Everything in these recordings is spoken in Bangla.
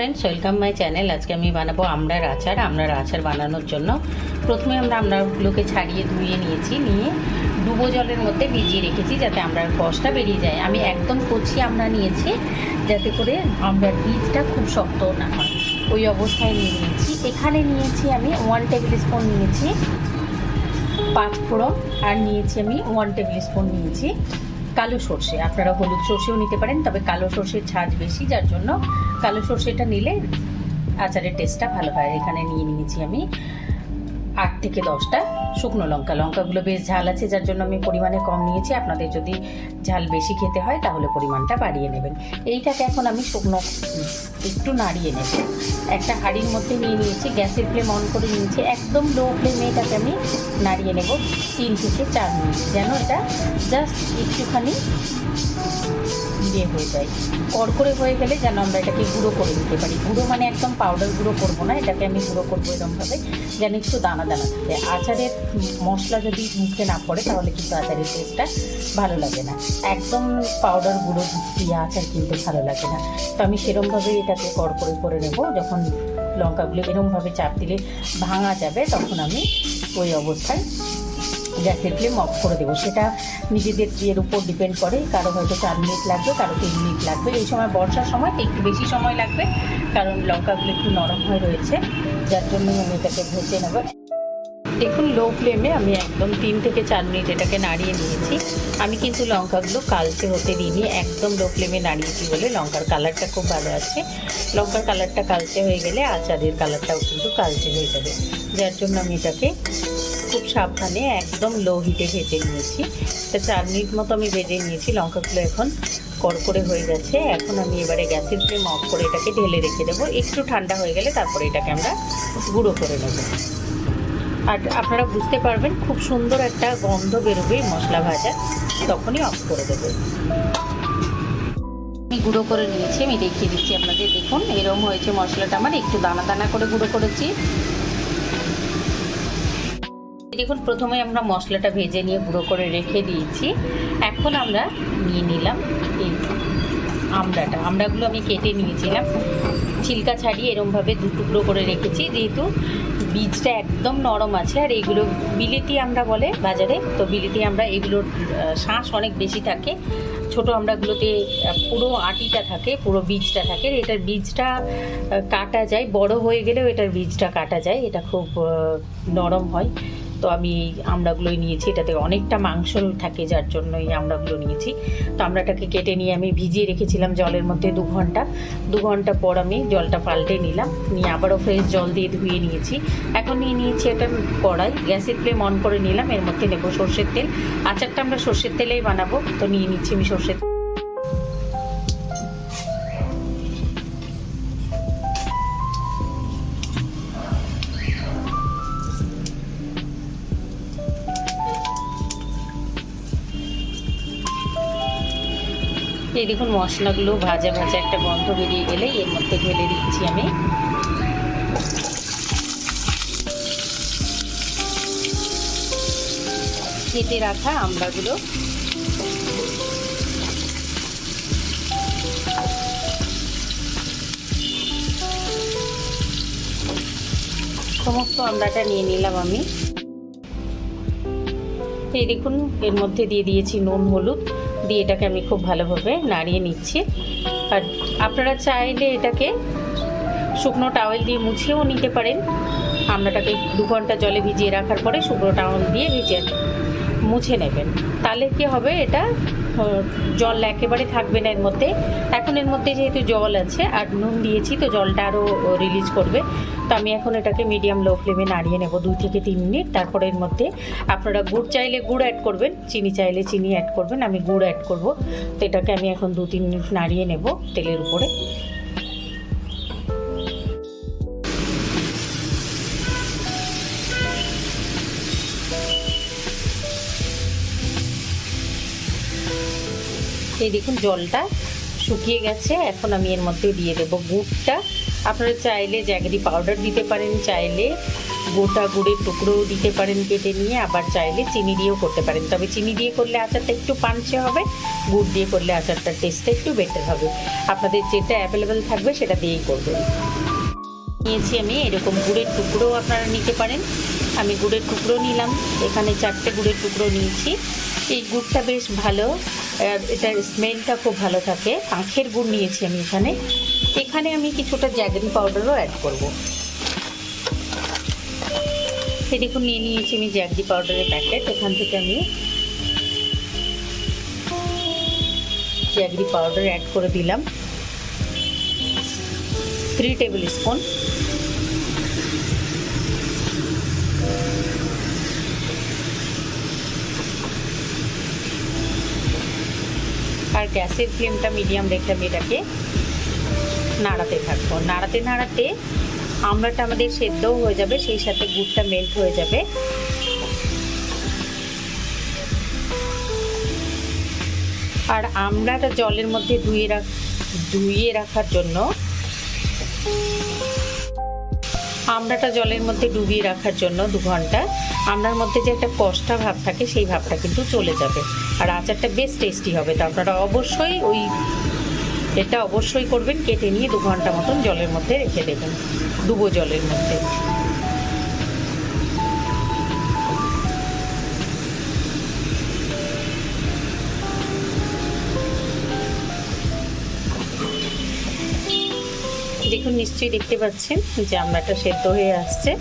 Friends welcome my channel. आज के আমি বানাবো আমড়ার আচার। আমড়ার আচার বানানোর জন্য প্রথমে আমরা আমড়াগুলোকে ছাড়িয়ে ধুয়ে নিয়েছি, নিয়ে ডুবো জলের মধ্যে ভিজিয়ে রেখেছি যাতে আমড়ার কষটা বেরিয়ে যায়। আমি একদম কচি আমড়া নিয়েছি যাতে করে আমড়ার বীজটা খুব শক্ত না হয়, ওই অবস্থায় নিয়ে নিয়েছি। এখানে নিয়েছি আমি 1 টেবিল স্পুন নিয়েছি পাঁচফোড়ন, আর নিয়েছি আমি 1 টেবিল স্পুন নিয়েছি কালো সর্ষে। আপনারা হলুদ সর্ষেও নিতে পারেন, তবে কালো সর্ষের ঝাঁজ বেশি, যার জন্য কালো সর্ষেটা নিলে আচারের টেস্টটা ভালো হয়। এখানে নিয়ে নিয়েছি আমি 8 থেকে 10টা শুকনো লঙ্কা। লঙ্কাগুলো বেশ ঝাল আছে, যার জন্য আমি পরিমাণে কম নিয়েছি। আপনাদের যদি ঝাল বেশি খেতে হয় তাহলে পরিমাণটা বাড়িয়ে নেবেন। এইটাকে এখন আমি শুকনো একটু নাড়িয়ে নেব। একটা হাঁড়ির মধ্যে নিয়ে নিয়েছি, গ্যাসের ফ্লেম অন করে নিয়েছি, একদম লো ফ্লেমে এটাকে আমি নাড়িয়ে নেব 3 থেকে 4 মিনিট, যেন এটা জাস্ট একটুখানি ইয়ে হয়ে যায়, কড়কড়ে হয়ে গেলে যেন আমরা এটাকে গুঁড়ো করে নিতে পারি। গুঁড়ো মানে একদম পাউডার গুঁড়ো করবো না, এটাকে আমি গুঁড়ো করবো এরকমভাবে যেন একটু দানা দানা থাকে। আচারের মশলা যদি মুখে না পড়ে তাহলে কিন্তু আচারের টেস্টটা ভালো লাগে না। একদম পাউডার গুঁড়ো দিয়ে আচার কিন্তু ভালো লাগে না। তো আমি সেরকমভাবেই এটাকে কড়কড়ে করে নেব। যখন লঙ্কাগুলো এরকমভাবে চাপ দিলে ভাঙা যাবে তখন আমি ওই অবস্থায় গ্যাসের ফ্লেম অফ করে দেবো। সেটা নিজেদের এর উপর ডিপেন্ড করে, কারো হয়তো 4 মিনিট লাগবে, কারো 3 মিনিট লাগবে। এই সময় বর্ষার সময় একটু বেশি সময় লাগবে, কারণ লঙ্কাগুলো একটু নরম হয়ে রয়েছে, যার জন্য আমি এটাকে ভেজে নেব। দেখুন লো ফ্লেমে আমি একদম 3 থেকে 4 মিনিট এটাকে নাড়িয়ে নিয়েছি। আমি কিন্তু লঙ্কাগুলো কালচে হতে দিইনি, একদম লো ফ্লেমে নাড়িয়েছি বলে লঙ্কার কালারটা খুব ভালো আছে। লঙ্কার কালারটা কালচে হয়ে গেলে আচারের কালারটাও কিন্তু কালচে হয়ে যাবে, যার জন্য আমি এটাকে খুব সাবধানে একদম লো হিটে ভেজে নিয়েছি। এটা 4 মিনিট মতো আমি ভেজে নিয়েছি। লঙ্কাগুলো এখন কড়কড়ে হয়ে গেছে। এখন আমি এবারে গ্যাসের ফ্লেম অফ করে এটাকে ঢেলে রেখে দেবো। একটু ঠান্ডা হয়ে গেলে তারপরে এটাকে আমরা গুঁড়ো করে নেব। আর আপনারা বুঝতে পারবেন খুব সুন্দর একটা গন্ধ বেরোবে মশলা ভাজা, তখনই অফ করে দেবো। আমি গুঁড়ো করে নিয়েছি, আমি দেখিয়ে দিচ্ছি আপনাদের। দেখুন এরকম হয়েছে মশলাটা, আমার একটু দানা দানা করে গুঁড়ো করেছি। দেখুন প্রথমে আমরা মশলাটা ভেজে নিয়ে গুঁড়ো করে রেখে দিয়েছি। এখন আমরা নিয়ে নিলাম এই আমড়াগুলো আমি কেটে নিয়েছিলাম, ছিলকা ছাড়িয়ে এরমভাবে 2 টুকরো করে রেখেছি, যেহেতু বীজটা একদম নরম আছে। আর এগুলো বিলেতি আমড়া বলে বাজারে, তো বিলেতি আমড়া এগুলোর শাঁস অনেক বেশি থাকে। ছোটো আমড়াগুলোতে পুরো আটিটা থাকে, পুরো বীজটা থাকে। এটার বীজটা কাটা যায়, বড় হয়ে গেলেও এটার বীজটা কাটা যায়, এটা খুব নরম হয়। তো আমি আমড়াগুলোই নিয়েছি, এটাতে অনেকটা মাংস থাকে, যার জন্য এই আমড়াগুলো নিয়েছি। তো আমড়াটাকে কেটে নিয়ে আমি ভিজিয়ে রেখেছিলাম জলের মধ্যে 2 ঘন্টা। 2 ঘন্টা পর আমি জলটা পাল্টে নিলাম, নিয়ে আবারও ফ্রেশ জল দিয়ে ধুয়ে নিয়েছি। এখন নিয়ে নিয়েছি একটা কড়াই, গ্যাসের ফ্লেম অন করে নিলাম। এর মধ্যে নেব সর্ষের তেল। আচারটা আমরা সর্ষের তেলেই বানাবো, তো নিয়ে নিচ্ছি আমি সর্ষের তেল। এই দেখুন মশলাগুলো ভাজা ভাজা একটা গন্ধ বেরিয়ে গেলে এর মধ্যে ঢেলে দিচ্ছি আমি কেটে রাখা আমড়াগুলো। সমস্ত আমড়াটা নিয়ে নিলাম আমি। এই দেখুন এর মধ্যে দিয়ে দিয়েছি নুন হলুদ দিয়ে এটাকে আমি খুব ভালোভাবে নাড়িয়ে নিচ্ছি। আর আপনারা চাইলে এটাকে শুকনো টাওয়েল দিয়ে মুছেও নিতে পারেন। আমড়াটাকে 2 ঘন্টা জলে ভিজিয়ে রাখার পরে শুকনো টাওয়েল দিয়ে মুছে নেবেন, তাহলে কি হবে, এটা জল একেবারে থাকবে না এর মধ্যে। এখন এর মধ্যে যেহেতু জল আছে আর নুন দিয়েছি, তো জলটা আরও রিলিজ করবে। তো আমি এখন এটাকে মিডিয়াম লো ফ্লেমে নাড়িয়ে নেব 2 থেকে 3 মিনিট। তারপরে এর মধ্যে আপনারা গুড় চাইলে গুড় অ্যাড করবেন, চিনি চাইলে চিনি অ্যাড করবেন। আমি গুড় অ্যাড করব। তো এটাকে আমি এখন 2-3 মিনিট নাড়িয়ে নেব তেলের উপরে। এই দেখুন জলটা শুকিয়ে গেছে। এখন আমি এর মধ্যে দিয়ে দেবো গুড়টা। আপনারা চাইলে জ্যাগরি পাউডার দিতে পারেন, চাইলে গোটা গুড়ের টুকরোও দিতে পারেন কেটে নিয়ে, আবার চাইলে চিনি দিয়েও করতে পারেন। তবে চিনি দিয়ে করলে আচারটা একটু পাঞ্চে হবে, গুড় দিয়ে করলে আচারটার টেস্টটা একটু বেটার হবে। আপনাদের যেটা অ্যাভেলেবেল থাকবে সেটা দিয়েই করবেন। নিয়েছি আমি এরকম গুড়ের টুকরো, আপনারা নিতে পারেন। আমি গুড়ের টুকরো নিলাম, এখানে 4টে গুড়ের টুকরো নিয়েছি। এই গুড়টা বেশ ভালো, এটার স্মেলটা খুব ভালো থাকে। আখের গুড় নিয়েছি আমি এখানে আমি কিছুটা জ্যাগরি পাউডারও অ্যাড করব। এই দেখুন নিয়ে নিয়েছি আমি জ্যাগরি পাউডারের প্যাকেট। এখান থেকে আমি জ্যাগরি পাউডার অ্যাড করে দিলাম 3 টেবিল স্পুন। আর গ্যাসের ফ্লেমটা মিডিয়াম রেখে আমি এটাকে নাড়াতে থাকবো। নাড়াতে আমড়াটা আমাদের সেদ্ধও হয়ে যাবে, সেই সাথে গুড়টা মেল্ট হয়ে যাবে। আর আমড়াটা জলের মধ্যে ধুইয়ে রাখার জন্য, আমড়াটা জলের মধ্যে ডুবিয়ে রাখার জন্য 2 ঘন্টা আমড়ার মধ্যে যে একটা কষ্টা ভাব থাকে সেই ভাবটা কিন্তু চলে যাবে, আর আচারটা বেশ টেস্টি হবে। তো আপনারা অবশ্যই এটা অবশ্যই করবেন, কেটে নিয়ে 2 ঘন্টা মতন জলের মধ্যে রেখে দেবেন, ডুবো জলের মধ্যে। দেখুন নিশ্চয়ই দেখতে পাচ্ছেন যে আমড়াটা সেদ্ধ হয়ে আসছে।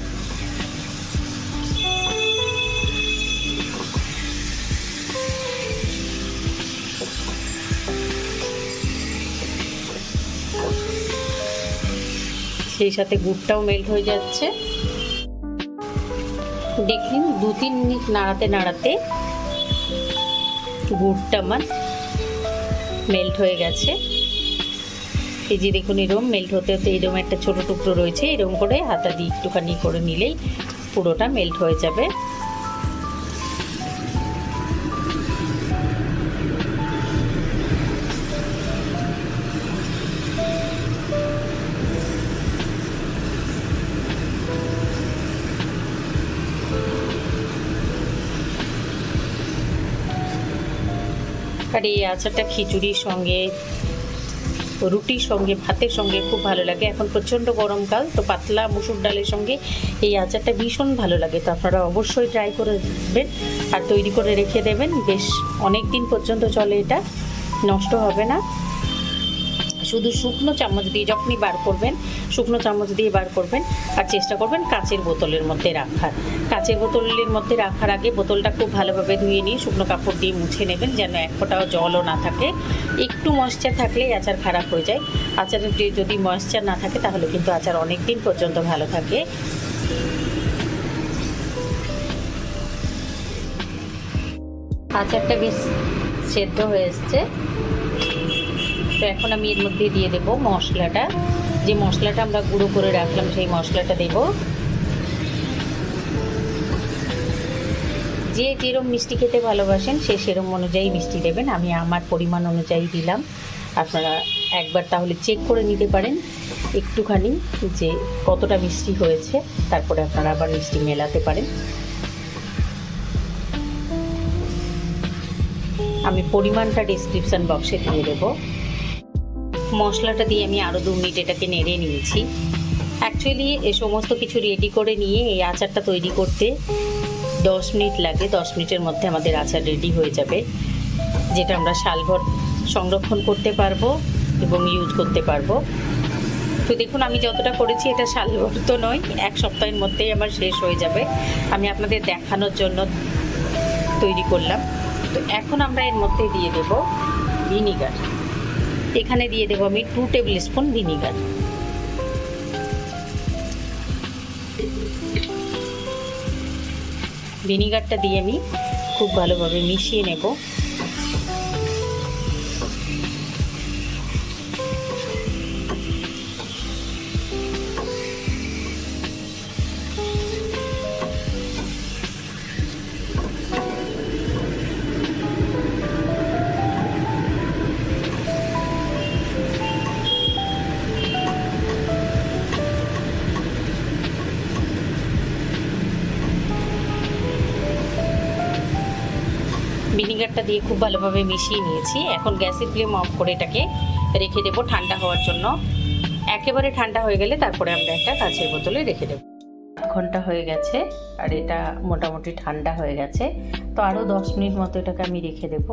সেই সাথে গুড়টাও মেল্ট হয়ে যাচ্ছে। দেখুন 2-3 মিনিট নাড়াতে গুড়টা আমার মেল্ট হয়ে গেছে। এই যে দেখুন এরকম মেল্ট হতে এরকম একটা ছোট টুকরো রয়েছে, এরকম করে হাতা দিয়ে একটুখানি করে নিলেই পুরোটা মেল্ট হয়ে যাবে। আর এই আচারটা খিচুড়ির সঙ্গে, রুটির সঙ্গে, ভাতের সঙ্গে খুব ভালো লাগে। এখন প্রচণ্ড গরমকাল, তো পাতলা মুসুর ডালের সঙ্গে এই আচারটা ভীষণ ভালো লাগে। তো আপনারা অবশ্যই ট্রাই করে দেবেন আর তৈরি করে রেখে দেবেন, বেশ অনেক দিন পর্যন্ত চলে, এটা নষ্ট হবে না। শুধু শুকনো চামচ দিয়ে যখনই বার করবেন, শুকনো চামচ দিয়ে বার করবেন, আর চেষ্টা করবেন কাচের বোতলের মধ্যে রাখার। কাচের বোতলের মধ্যে রাখার আগে বোতলটা খুব ভালোভাবে ধুয়ে নিয়ে শুকনো কাপড় দিয়ে মুছে নেবেন, যেন এক ফোঁটাও জলও না থাকে। একটু ময়েশ্চার থাকলেই আচার খারাপ হয়ে যায়। আচারের যদি ময়েশ্চার না থাকে তাহলে কিন্তু আচার অনেক দিন পর্যন্ত ভালো থাকে। আচারটা বেশ সেদ্ধ হয়ে এসছে। তো এখন আমি এর মধ্যে দিয়ে দেব মশলাটা, যে মশলাটা আমরা গুঁড়ো করে রাখলাম সেই মশলাটা দেব। যে যেরকম মিষ্টি খেতে ভালোবাসেন সে সেরকম অনুযায়ী মিষ্টি দেবেন। আমি আমার পরিমাণ অনুযায়ী দিলাম, আপনারা একবার তাহলে চেক করে নিতে পারেন একটুখানি যে কতটা মিষ্টি হয়েছে, তারপরে আপনারা আবার মিষ্টি মেলাতে পারেন। আমি পরিমাণটা ডেসক্রিপশন বক্সে দিয়ে দেবো। মশলাটা দিয়ে আমি আরও 2 মিনিট এটাকে নেড়ে নিয়েছি। অ্যাকচুয়ালি এ সমস্ত কিছু রেডি করে নিয়ে এই আচারটা তৈরি করতে 10 মিনিট লাগে। 10 মিনিটের মধ্যে আমাদের আচার রেডি হয়ে যাবে, যেটা আমরা সালভর সংরক্ষণ করতে পারবো এবং ইউজ করতে পারবো। তো দেখুন আমি যতটা করেছি এটা সালভর তো নয়, 1 সপ্তাহের মধ্যেই আমার শেষ হয়ে যাবে। আমি আপনাদের দেখানোর জন্য তৈরি করলাম। তো এখন আমরা এর মধ্যে দিয়ে দেব ভিনিগার। এখানে দিয়ে দেবো আমি 2 টেবিল স্পুন ভিনিগার। ভিনিগারটা দিয়ে আমি খুব ভালোভাবে মিশিয়ে নেব। ভিনেগারটা দিয়ে খুব ভালোভাবে মিশিয়ে নিয়েছি। এখন গ্যাসের ফ্লেম অফ করে এটাকে রেখে দেবো ঠান্ডা হওয়ার জন্য। একেবারে ঠান্ডা হয়ে গেলে তারপরে আমরা একটা কাঁচের বোতলে রেখে দেবো। 8 ঘন্টা হয়ে গেছে আর এটা মোটামুটি ঠান্ডা হয়ে গেছে। তো আরও 10 মিনিট মতো এটাকে আমি রেখে দেবো।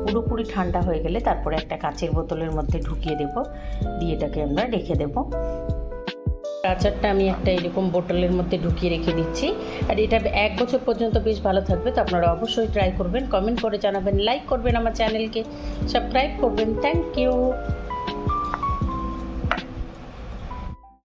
পুরোপুরি ঠান্ডা হয়ে গেলে তারপরে একটা কাঁচের বোতলের মধ্যে ঢুকিয়ে দেবো, দিয়ে এটাকে আমরা রেখে দেবো। আচারটা আমি একটা এরকম বোতলের মধ্যে ঢুকিয়ে রেখে দিচ্ছি। আর এটা 1 বছর পর্যন্ত বেশ ভালো থাকবে। তো আপনারা অবশ্যই ট্রাই করবেন, কমেন্ট করে জানাবেন, লাইক করবেন, আমার চ্যানেলকে সাবস্ক্রাইব করবেন। Thank you.